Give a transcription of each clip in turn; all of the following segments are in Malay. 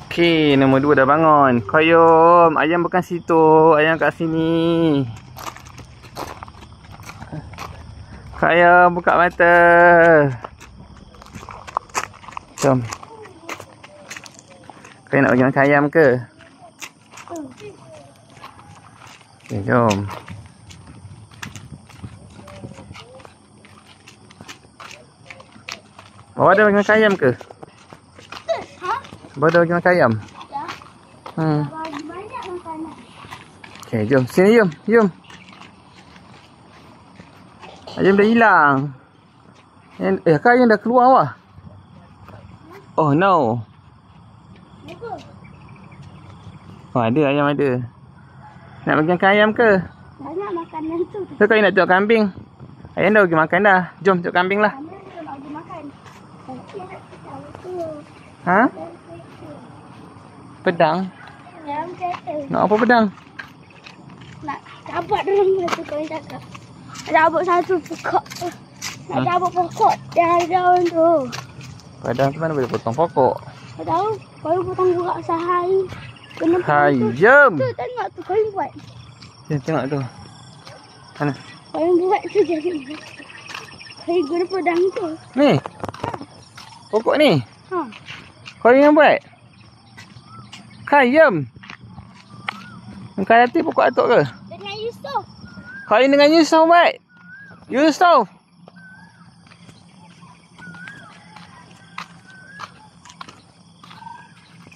Okey, nombor 2 dah bangun. Koyom, ayam bukan situ, ayam kat sini. Koyom, buka mata. Jom. Kau nak bagi makan ayam ke? Okay, jom. Bawa ada bagi makan ayam ke? Bawa ada bagi makan ayam? Bagi banyak makanan. Okay, jom. Sini, jom. Jom. Ayam dah hilang. Kau ayam dah keluar wah. Oh no. Oh ada, ayam ada. Nak bagi makan ayam ke? Banyak makanan tu. Kau nak tengok kambing? Ayam dah bagi makan dah. Jom tengok kambing lah. Ayam bagi makan. Ha? Pedang? Dalam kereta. Nak apa pedang? Nak cabut dalam kereta kau yang cakap. Nak cabut satu pokok tu. Nak cabut pokok dari daun tu. Pedang tu mana boleh potong pokok? Kau tahu? Kau potong buka sehari. Kena Hayam. tu tengok tu kau yang buat. Tengok tu. Mana? Kau yang buat tu jadi. Kau yang guna pedang tu. Ni. Pokok ni. Ha. Kau yang buat? Hayam. Kau hati pokok atuk ke? Dengan Yusof. Kau yang dengan Yusof buat? Yusof.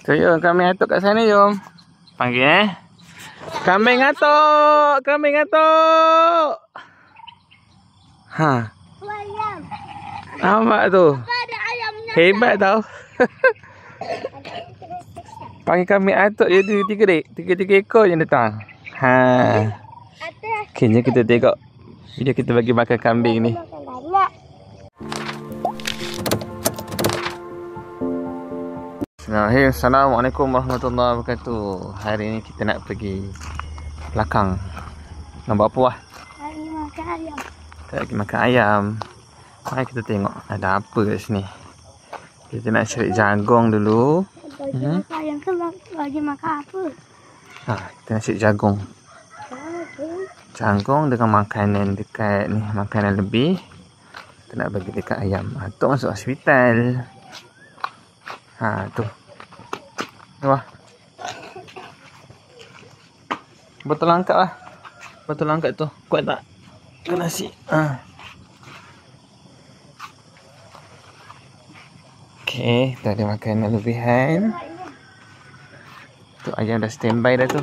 So, jom kambing atuk kat sana jom. Panggil Kambing atuk! Kambing atuk! Ha. Ayam. Nampak tu. Ada ayamnya. Hebat tau. Panggil kambing atuk je tu tiga ekor je datang. Ha. Okay, jom kita tengok video kita bagi makan kambing ni. Assalamualaikum warahmatullahi wabarakatuh. Hari ni kita nak pergi belakang. Nak buat apa wah? Hari makan ayam. Kita lagi makan ayam. Mari kita tengok ada apa kat sini. Kita nak cari jagung dulu. Bagi makan ayam tu bagi makan apa? Kita nak cari jagung. Jagung dengan makanan dekat ni, makanan lebih. Kita nak bagi dekat ayam. Tu masuk hospital. Tu. Wah. Botol angkat lah. Botol angkat tu. Kuat tak? Tu nasi. Okey, dah ada makanan lebihan. Tu ayam dah standby dah tu.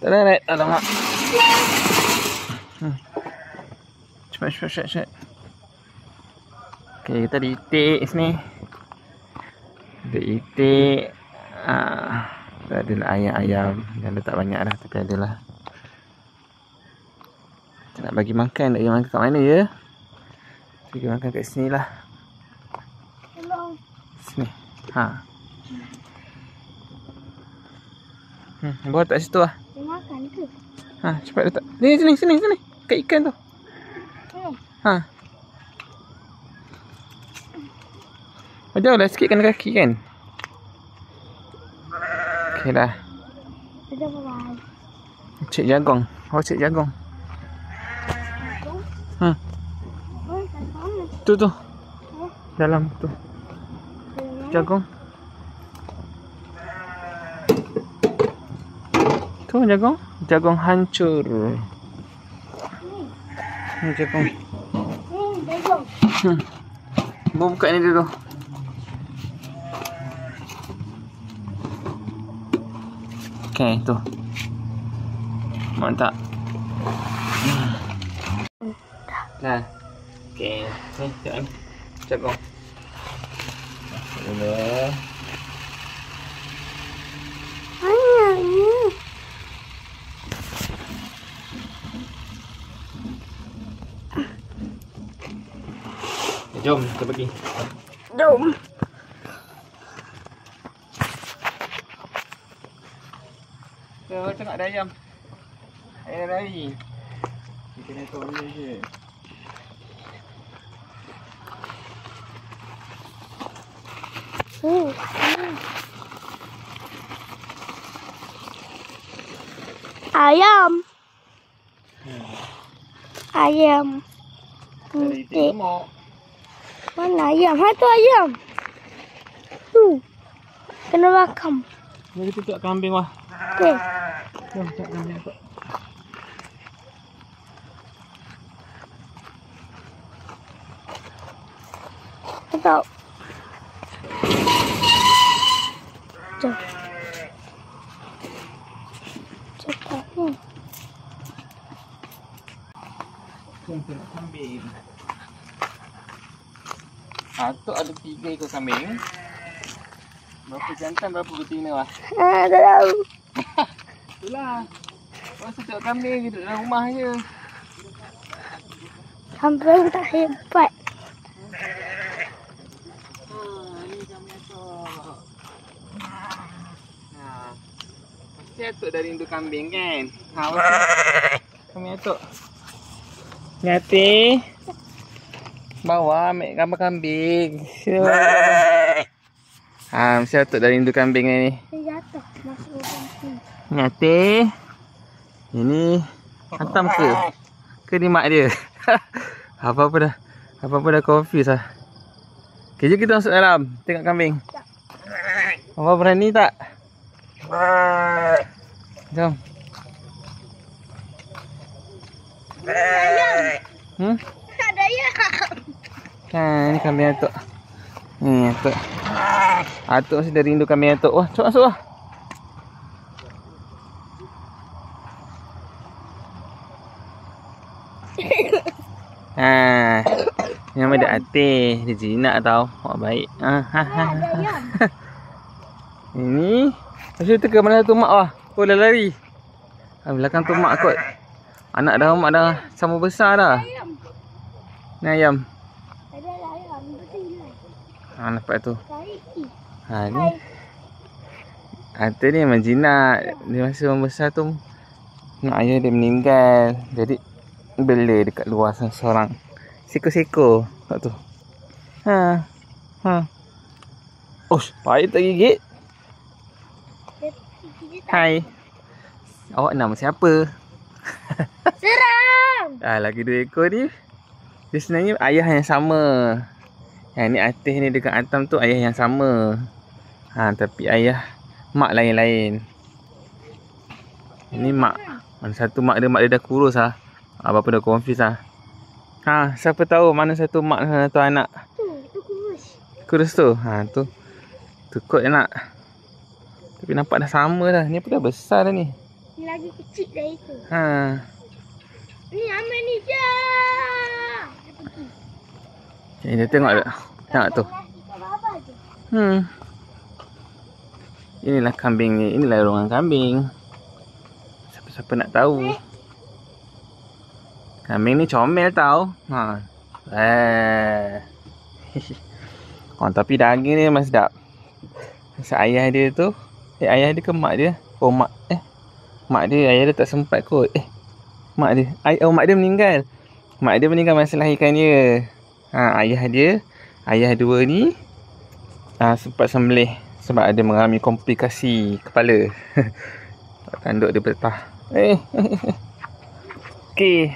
Tak ada, Red. Alamak. Cepat. Okey, kita ada itik sini. Ada itik. Tak ada ayam-ayam. Yang letak banyak dah. Tapi adalah. Kita nak bagi makan. Nak bagi makan kat mana ya? Bagi makan kat sini lah. Sini. Bawa tak situ lah. Dia makan ke? Cepat letak. Sini. Kat ikan tu. Jauh lah sikit kena kaki kan. Okey dah. Ada apa? Cik jagung. Cik jagung. Tu. Dalam tu. Jagung. Tu jagung. Jagung hancur. Ni jagung. Jagung. Buka ni dulu. Okey, tu. Mantap. Nah. Okey, ni tengok ni. Jagung. Dulu. Ayamnya. Jom kita pergi. Jom. Tengok ada ayam. Ayam lari. Kita kena tolong je. Ayam. Ayam. Dari itu gemuk. Mana ayam? Ha tu ayam. Tu. Kena bakam. Mari kita tengok kambing wah. Okey. Jom tengok kambing tu. Tahu. Jom. Cepat ni. Jom tengok kambing. Atuk ada 3 ekor kambing. Berapa jantan, berapa betina wah? Tak tahu. Itulah. Masa tengok kambing duduk dalam rumah je. Kambing tak hebat. Ni kambing atuk. Pasti atuk dah rindu kambing kan? Kambing atuk. Ngati. Bawa ambil gambar kambing. Mesti atuk dah rindu kambing ni. Dia jatuh masuk lubang sini. Ngati. Ini hantam ke? Ke ni mak dia? Apa-apa dah confuse lah. Okay, jom kita masuk dalam. Tengok kambing. Apa berani tak? Jom. Ayam. Ada ayam. Ni kambing atuk. Ni atuk. Atuk mesti dah rindu kambing atuk. Wah, cepat masuk wah. Nama dia Atih. Dia jinak tau. Wah, baik. Ada ayam. Ini. Masih tu ke mana tu mak wah? Oh, dah lari. Belakang tu mak kot. Anak dah mak dah sama besar dah. Ayam. Ni ayam. Ada ayam. Betul. Nampak tu. Hai. Ni. Atih ni memang jinak. Dia masa membesar tu. Nak ayah dia meninggal. Jadi bela dekat luar seorang. Seko-seko. Tak tu. Osh, baik tak gigit? Hai. Awak nama siapa? Seram. Lagi 2 ekor ni. Dia sebenarnya ayah yang sama. Yang ni Atih ni dekat Atam tu ayah yang sama. Tapi ayah mak lain-lain. Ini mak. Mana satu mak dia dah kurus lah. Bapa dah confuse lah. Siapa tahu mana satu mak dan satu anak. Tu kurus. Kurus tu. Tu. Tu kot nak. Tapi nampak dah sama dah. Ni pun dah besar dah ni. Ni lagi kecil dari tu. Ni Amal ni je. Dia tengok tak? Tengok tu. Inilah kambing ni. Inilah ruangan kambing. Siapa-siapa nak tahu. Kambing ni comel tau. Tapi daging ni memang sedap. Masa ayah dia tu. Ayah dia ke mak dia? Mak dia. Ayah dia tak sempat kot. Mak dia. Mak dia meninggal. Mak dia meninggal masa lahirkan dia. Ayah dua ni sempat sembelih sebab ada mengalami komplikasi kepala. Tanduk dia patah. Okey.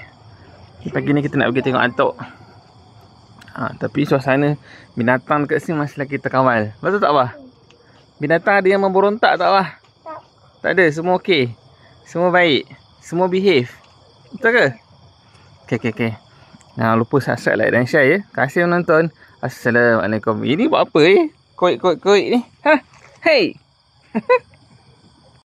Pagi ni kita nak pergi tengok atuk. Tapi suasana binatang dekat sini masih lagi terkawal. Betul tak, Abah? Binatang ada yang memberontak tak, Abah? Tak ada, semua okey. Semua baik. Semua behave. Betul ke? Okey. Jangan lupa subscribe, like dan share ya. Terima kasih menonton. Assalamualaikum. Ini buat apa Koik ni? Hey.